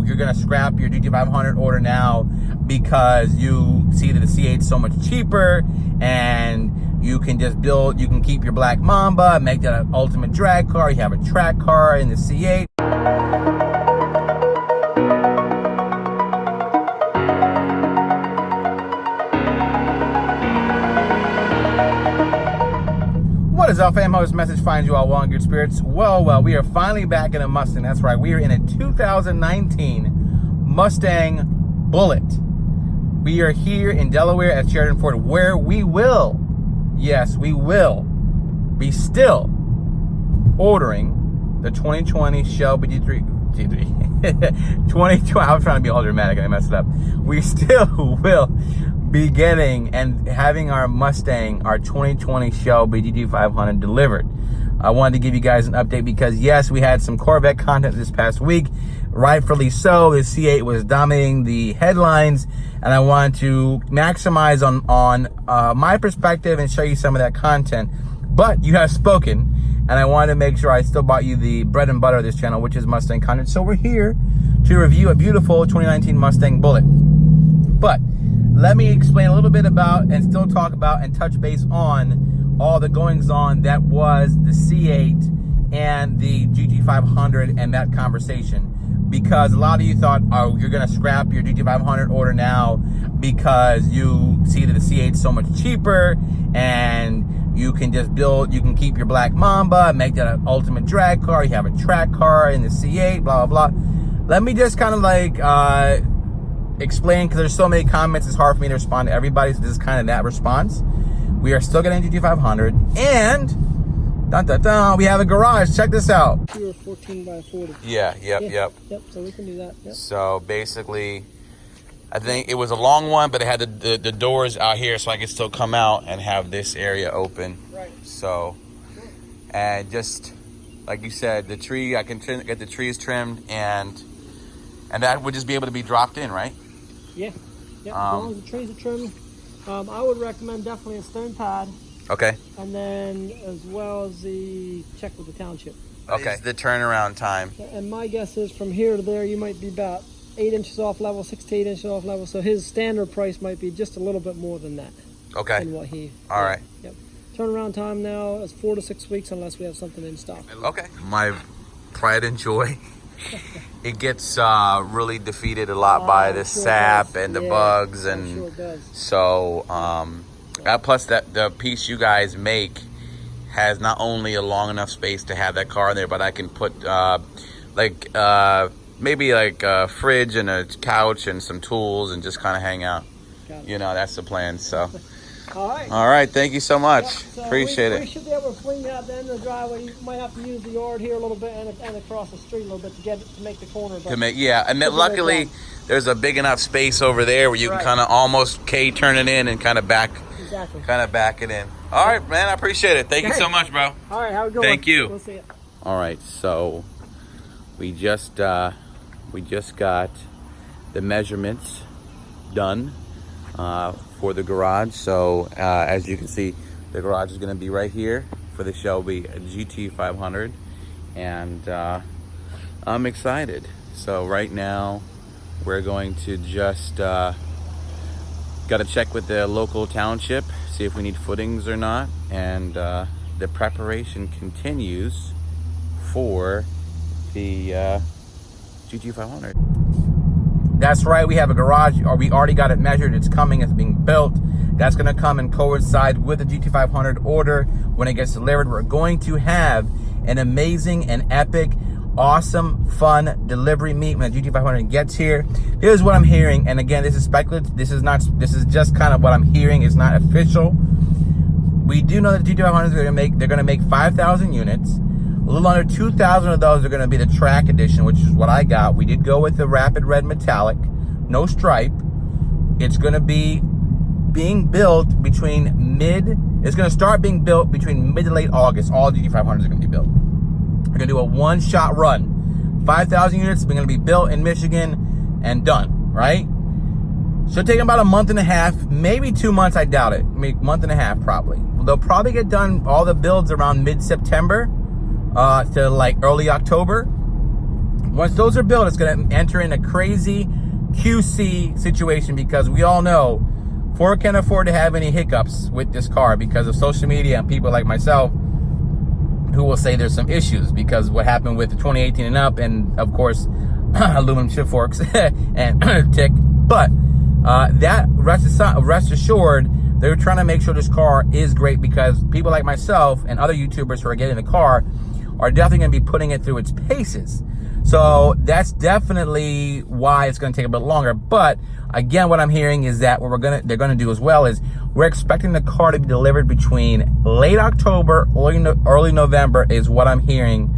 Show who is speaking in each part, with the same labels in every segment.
Speaker 1: you're gonna scrap your GT500 order now because you see that the C8 is so much cheaper and you can just build, you can keep your black Mamba, make that an ultimate drag car. You have a track car in the C8. What is up, fam? How this message finds you all well in good spirits? Well, we are finally back in a Mustang. That's right, we are in a 2019 Mustang Bullitt. We are here in Delaware at Sheridan Ford, where we will, yes, we will be still ordering the 2020 Shelby G3. 2020, I was trying to be all dramatic and I messed it up. We still will be getting and having our Mustang, our 2020 Shelby GT500 delivered. I wanted to give you guys an update because yes, we had some Corvette content this past week, rightfully so. The C8 was dominating the headlines, and I wanted to maximize on my perspective and show you some of that content. But you have spoken, and I wanted to make sure I still brought you the bread and butter of this channel, which is Mustang content. So we're here to review a beautiful 2019 Mustang Bullitt. But let me explain a little bit about and still talk about and touch base on all the goings on that was the C8 and the GT500 and that conversation. Because a lot of you thought, oh, you're gonna scrap your GT500 order now because you see that the C8 is so much cheaper and you can just build, you can keep your black Mamba, make that an ultimate drag car. You have a track car in the C8, blah, blah, blah. Let me just kind of like, explain, because there's so many comments, it's hard for me to respond to everybody, so this is kind of that response. We are still getting GT500, and dun, dun, dun, we have a garage. Check this out.
Speaker 2: You're 14 by 40.
Speaker 1: Yeah, yep.
Speaker 2: So we can do that. Yep.
Speaker 1: So basically, I think it was a long one, but it had the doors out here, so I could still come out and have this area open.
Speaker 2: Right.
Speaker 1: So, and just like you said, the tree, I can get the trees trimmed, and that would just be able to be dropped in, right?
Speaker 2: Yeah. As long as the trees are trimmed. I would recommend definitely a stone pad.
Speaker 1: Okay.
Speaker 2: And then as well as the check with the township.
Speaker 1: Okay. The turnaround time.
Speaker 2: And my guess is from here to there, you might be about 8 inches off level, 6 to 8 inches off level. So his standard price might be just a little bit more than that.
Speaker 1: Okay.
Speaker 2: Than what he.
Speaker 1: All right.
Speaker 2: Yep. Turnaround time now is 4 to 6 weeks unless we have something in stock.
Speaker 1: Okay. My pride and joy. It gets really defeated a lot by the sap and the bugs, and
Speaker 2: sure does.
Speaker 1: So plus that the piece you guys make has not only a long enough space to have that car in there, but I can put maybe like a fridge and a couch and some tools and just kind of hang out. You know, that's the plan. So all right, thank you so much. So appreciate it.
Speaker 2: We should be able to fling that at the end of the driveway. You might have to use the yard here a little bit and across the street a little bit to get it to make the corner.
Speaker 1: And then luckily there's a big enough space over there where you can kind of almost turn it in and kind of back it in. All right, man, I appreciate it. Thank you so much, bro.
Speaker 2: All right, have a good one.
Speaker 1: Thank you.
Speaker 2: We'll see you.
Speaker 1: All right, so we just got the measurements done for the garage. So as you can see, the garage is going to be right here for the Shelby GT500, and I'm excited. So right now we're going to just got to check with the local township, see if we need footings or not, and the preparation continues for the GT500. That's right, we have a garage, or we already got it measured. It's coming, it's being built. That's gonna come and coincide with the GT500 order. When it gets delivered, we're going to have an amazing and epic, awesome, fun delivery meet when the GT500 gets here. Here's what I'm hearing, and again, this is speculative. This is just kind of what I'm hearing. It's not official. We do know that the GT500 they're gonna make 5,000 units. A little under 2,000 of those are going to be the track edition, which is what I got. We did go with the rapid red metallic, no stripe. It's going to be being built between it's going to start being built between mid to late August. All GT500s are going to be built. We're going to do a one-shot run. 5,000 units are going to be built in Michigan and done, right? Should take about a month and a half, maybe 2 months, I doubt it. Maybe a month and a half, probably. They'll probably get done, all the builds around mid-September. To like early October, Once those are built, it's going to enter in a crazy QC situation, because we all know Ford can't afford to have any hiccups with this car because of social media and people like myself who will say there's some issues because what happened with the 2018 and up, and of course aluminum chip forks and tick. But that rest assured, they're trying to make sure this car is great, because people like myself and other YouTubers who are getting the car are definitely going to be putting it through its paces. So that's definitely why it's going to take a bit longer. But again, what I'm hearing is that what they're going to do as well is we're expecting the car to be delivered between late October, early November is what I'm hearing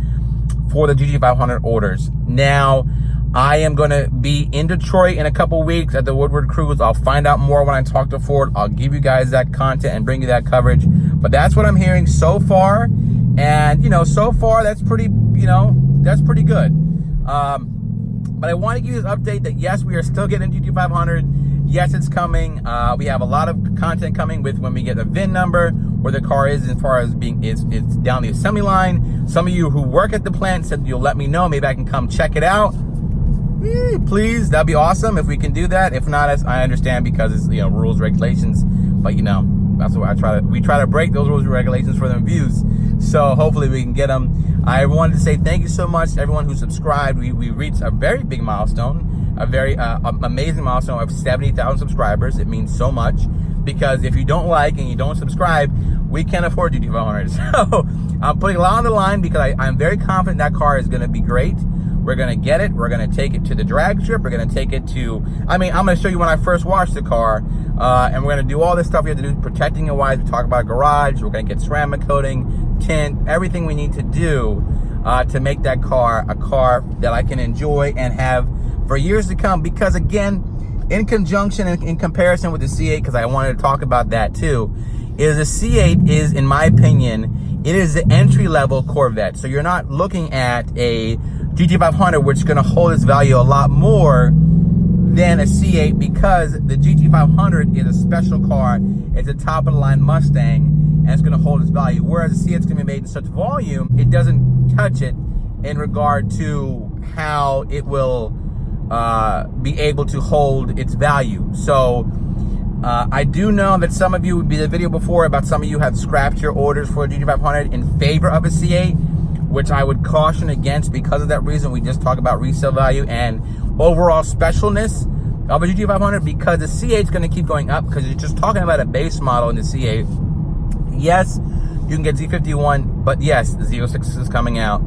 Speaker 1: for the GT500 orders. Now, I am going to be in Detroit in a couple weeks at the Woodward Cruise. I'll find out more when I talk to Ford. I'll give you guys that content and bring you that coverage. But that's what I'm hearing so far. And, you know, so far that's pretty, that's pretty good. But I want to give you this update that yes, we are still getting GT500. Yes, it's coming. We have a lot of content coming with when we get the VIN number, where the car is as far as being it's down the assembly line. Some of you who work at the plant said you'll let me know. Maybe I can come check it out. Please, that'd be awesome if we can do that. If not, I understand, because it's rules, regulations. But that's what we try to break those rules and regulations for them views. So hopefully we can get them. I wanted to say thank you so much to everyone who subscribed. We reached a very big milestone, a very amazing milestone of 70,000 subscribers. It means so much, because if you don't like and you don't subscribe, we can't afford GT500. So I'm putting a lot on the line, because I'm very confident that car is going to be great. We're going to get it. We're going to take it to the drag strip. We're going to take it to, I'm going to show you when I first washed the car. And we're going to do all this stuff we have to do, protecting it wise. We talk about garage. We're going to get ceramic coating, tint, everything we need to do to make that car a car that I can enjoy and have for years to come. Because again, in conjunction and in comparison with the C8, because I wanted to talk about that too, is the C8 is, in my opinion, it is the entry-level Corvette. So you're not looking at a GT500, which is going to hold its value a lot more than a C8, because the GT500 is a special car. It's a top-of-the-line Mustang, and it's going to hold its value. Whereas the C8 is going to be made in such volume, it doesn't touch it in regard to how it will be able to hold its value. So I do know that some of you would be the video before about some of you have scrapped your orders for a GT500 in favor of a C8, which I would caution against because of that reason. We just talk about resale value and overall specialness of a GT500, because the C8 is going to keep going up, because you're just talking about a base model in the C8. Yes, you can get Z51, but yes, the Z06 is coming out.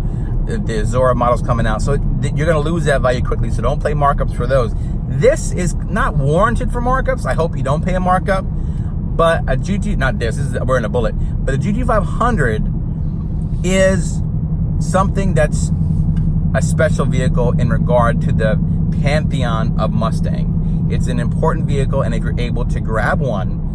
Speaker 1: The Zora model's coming out. So you're going to lose that value quickly, so don't play markups for those. This is not warranted for markups. I hope you don't pay a markup. But a GT, not this, we're in a Bullitt, but a GT500 is something that's a special vehicle in regard to the pantheon of Mustang. It's an important vehicle, and if you're able to grab one,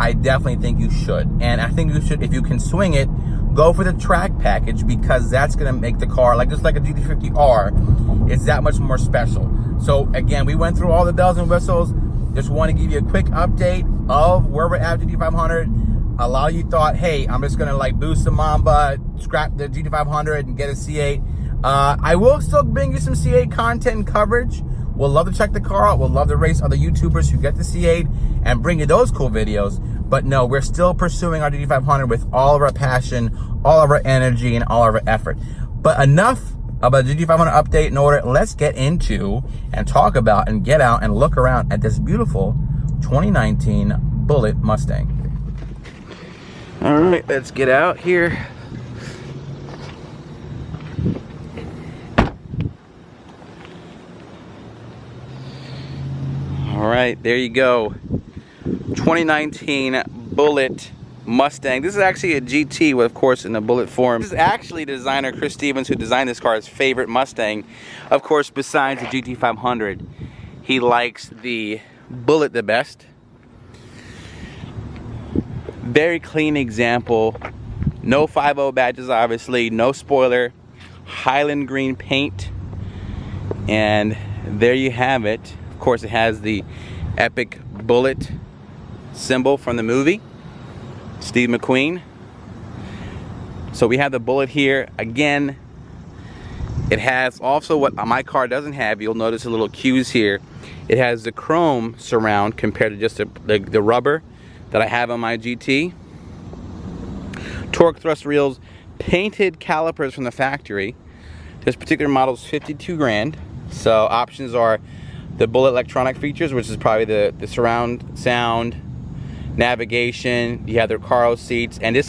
Speaker 1: I definitely think you should. And I think you should, if you can swing it, go for the track package, because that's going to make the car, just like a GT50R, it's that much more special. So again, we went through all the bells and whistles. Just want to give you a quick update of where we're at with GT500. A lot of you thought, hey, I'm just going to boost the Mamba, scrap the GT500 and get a C8. I will still bring you some C8 content and coverage. We'll love to check the car out. We'll love to race other YouTubers who get the C8 and bring you those cool videos. But no, we're still pursuing our GT500 with all of our passion, all of our energy, and all of our effort. But enough about the GT500 update in order. Let's get into and talk about and get out and look around at this beautiful 2019 Bullitt Mustang. All right, let's get out here. All right, there you go. 2019 Bullitt Mustang. This is actually a GT, with, of course, in the Bullitt form. This is actually designer Chris Stevens, who designed this car's favorite Mustang. Of course, besides the GT500, he likes the Bullitt the best. Very clean example. No 5.0 badges, obviously. No spoiler. Highland green paint. And there you have it. Of course, it has the epic Bullitt symbol from the movie, Steve McQueen. So we have the Bullitt here again. It has also what my car doesn't have. You'll notice a little cues here. It has the chrome surround compared to just the rubber that I have on my GT. Torque thrust reels, painted calipers from the factory. This particular model is 52 grand. So options are the Bullitt electronic features, which is probably the surround sound, navigation. You have the Recaro seats, and this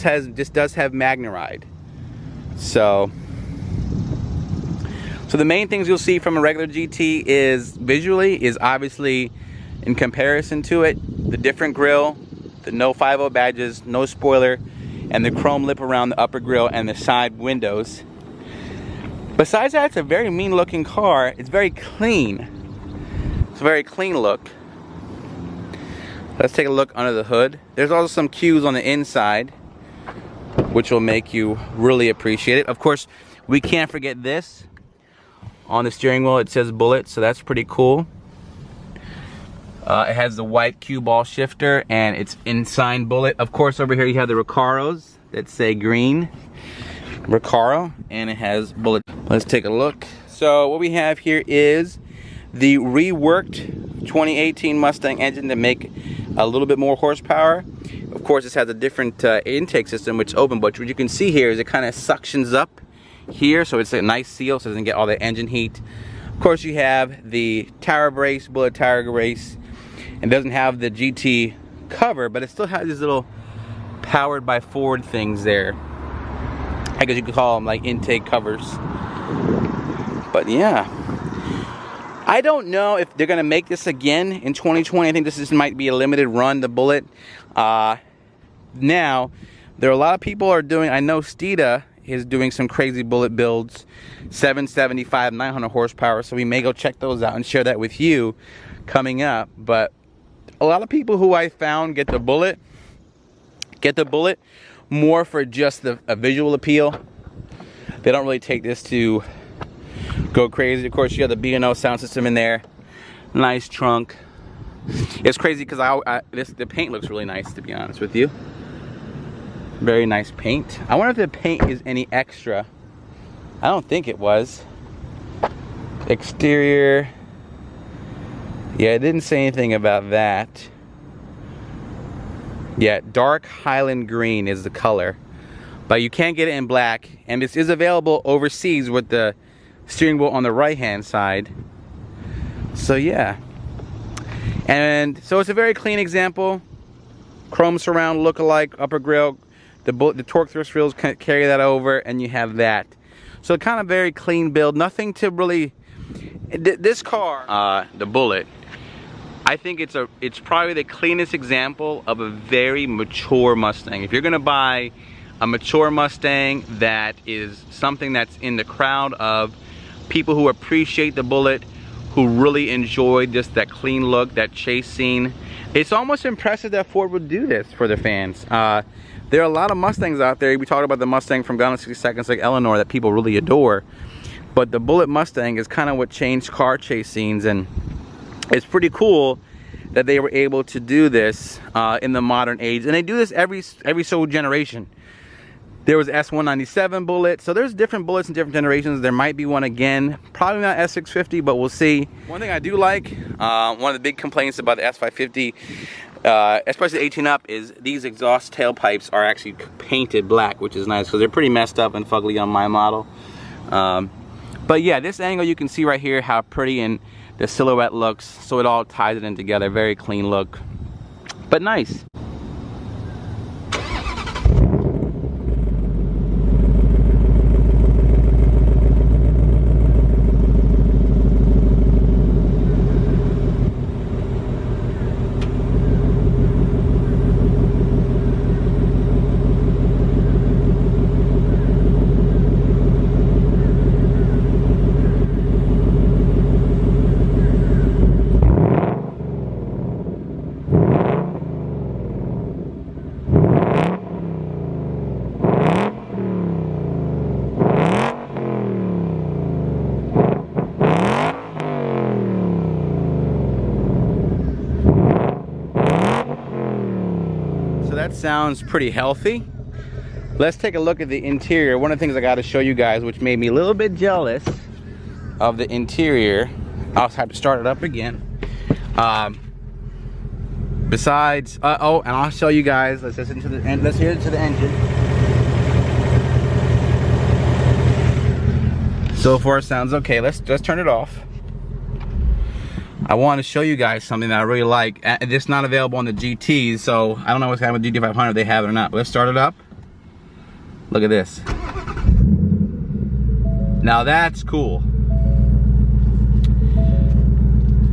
Speaker 1: does have MagneRide. So the main things you'll see from a regular GT is visually is obviously, in comparison to it, the different grille, the no 5.0 badges, no spoiler, and the chrome lip around the upper grille and the side windows. Besides that, it's a very mean looking car. It's very clean. It's a very clean look. Let's take a look under the hood. There's also some cues on the inside, which will make you really appreciate it. Of course, we can't forget this. On the steering wheel, it says Bullitt, so that's pretty cool. It has the white cue ball shifter, and it's inside Bullitt. Of course, over here you have the Recaros that say green Recaro, and it has Bullitt. Let's take a look. So what we have here is the reworked 2018 Mustang engine to make a little bit more horsepower. Of course, this has a different intake system, which is open, but what you can see here is it kind of suctions up here, so it's a nice seal so it doesn't get all the engine heat. Of course, you have the tower brace, Bullitt tower brace, and doesn't have the GT cover, but it still has these little powered by Ford things there. I guess you could call them like intake covers. But yeah, I don't know if they're gonna make this again in 2020. I think this might be a limited run, the Bullitt. Now, there are a lot of people are doing, I know Steeda is doing some crazy Bullitt builds, 775, 900 horsepower, so we may go check those out and share that with you coming up. But a lot of people who I found get the Bullitt more for just a visual appeal. They don't really take this to go crazy. Of course, you have the B&O sound system in there. Nice trunk. It's crazy because the paint looks really nice, to be honest with you. Very nice paint. I wonder if the paint is any extra. I don't think it was. Exterior. Yeah, it didn't say anything about that. Yeah, dark Highland green is the color. But you can't get it in black. And this is available overseas with the steering wheel on the right-hand side. So yeah. And so it's a very clean example. Chrome surround look-alike, upper grille. The torque thrust reels carry that over, and you have that. So kind of very clean build. Nothing to really. This car, the Bullitt, I think it's probably the cleanest example of a very mature Mustang. If you're gonna buy a mature Mustang that is something that's in the crowd of people who appreciate the Bullitt, who really enjoy just that clean look, that chase scene, it's almost impressive that Ford would do this for their fans. There are a lot of Mustangs out there. We talked about the Mustang from Gone in 60 Seconds, like Eleanor, that people really adore. But the Bullitt Mustang is kind of what changed car chase scenes, and it's pretty cool that they were able to do this in the modern age. And they do this every so generation. There was S197 Bullitt, so there's different Bullits in different generations. There might be one again, probably not S650, but we'll see. One thing I do like, one of the big complaints about the S550, especially 18 up, is these exhaust tailpipes are actually painted black, which is nice because they're pretty messed up and fugly on my model. But yeah, this angle you can see right here how pretty and the silhouette looks, so it all ties it in together. Very clean look, but nice. That sounds pretty healthy. Let's take a look at the interior. One of the things I got to show you guys, which made me a little bit jealous, of the interior, I'll have to start it up again. Besides, oh, and I'll show you guys. Let's listen to the end. Let's hear it to the engine. So far, sounds okay. Let's just turn it off. I want to show you guys something that I really like. It's not available on the GTs, so I don't know what's happening with GT500. They have it or not. But let's start it up. Look at this. Now that's cool.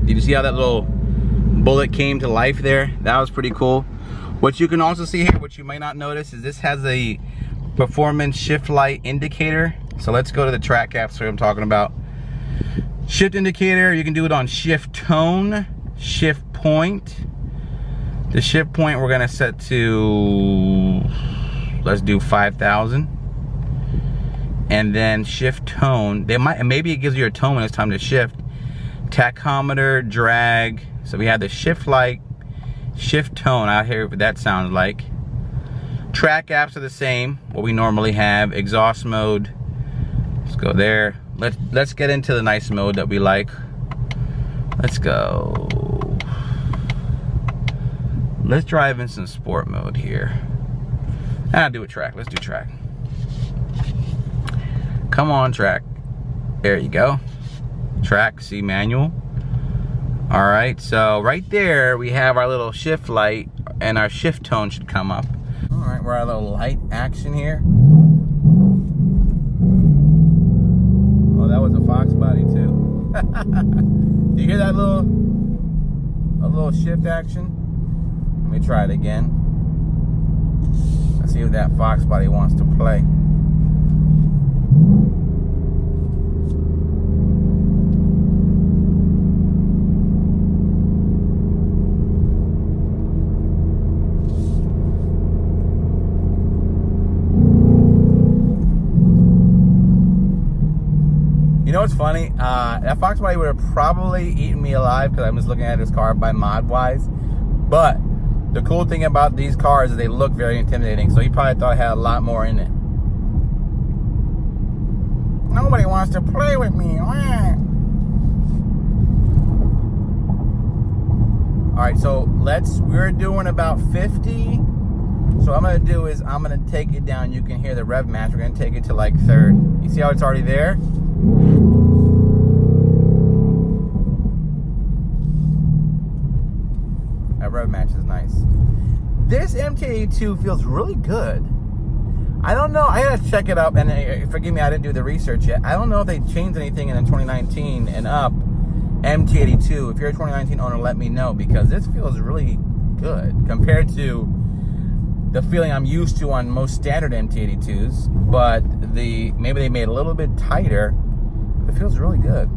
Speaker 1: Did you see how that little bullet came to life there? That was pretty cool. What you can also see here, which you might not notice, is this has a performance shift light indicator. So let's go to the track apps that I'm talking about. Shift indicator, you can do it on shift tone, shift point. The shift point we're gonna set to, let's do 5,000. And then shift tone, maybe it gives you a tone when it's time to shift. Tachometer, drag. So we have the shift light, shift tone out here, what that sounds like. Track apps are the same, what we normally have. Exhaust mode, let's go there. Let's get into the nice mode that we like. Let's go. Let's drive in some sport mode here. I'll do a track, let's do track. Come on, track. There you go. Track, see manual. All right, so right there we have our little shift light, and our shift tone should come up. All right, we're at a little light action here. Oh, that was a Fox body too. Do you hear that little shift action? Let me try it again. Let's see if that Fox body wants to play. You know what's funny? That Fox body would have probably eaten me alive because I'm just looking at this car by mod wise. But the cool thing about these cars is they look very intimidating. So he probably thought it had a lot more in it. Nobody wants to play with me. Alright, so we're doing about 50. So what I'm gonna do is I'm gonna take it down. You can hear the rev match. We're gonna take it to like third. You see how it's already there? That rev match is nice. This MT82 feels really good. I don't know, I gotta check it up, and forgive me, I didn't do the research yet. I don't know if they changed anything in the 2019 and up MT82. If you're a 2019 owner, let me know, because this feels really good compared to the feeling I'm used to on most standard MT82s, but maybe they made it a little bit tighter. It feels really good.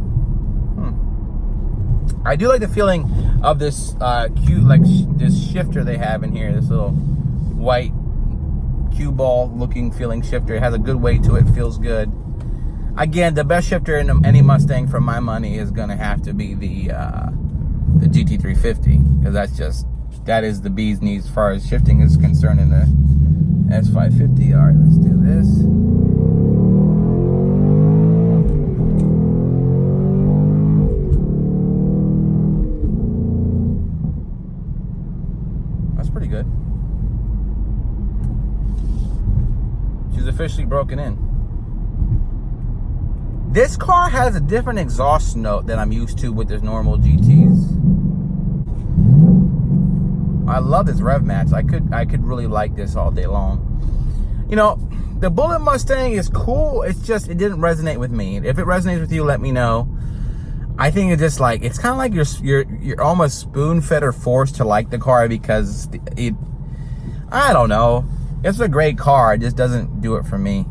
Speaker 1: I do like the feeling of this cute, like this shifter they have in here. This little white cue ball looking feeling shifter. It has a good weight to it. Feels good. Again, the best shifter in any Mustang for my money is gonna have to be the GT350, because that is the bee's knees as far as shifting is concerned in the S550. All right, let's do this. That's pretty good. She's officially broken in. This car has a different exhaust note than I'm used to with the normal GTs. I love this rev match. I could really like this all day long. You know, the Bullitt Mustang is cool. It's just, it didn't resonate with me. If it resonates with you, let me know. I think it's just like, it's kind of like you're almost spoon-fed or forced to like the car because I don't know. It's a great car. It just doesn't do it for me.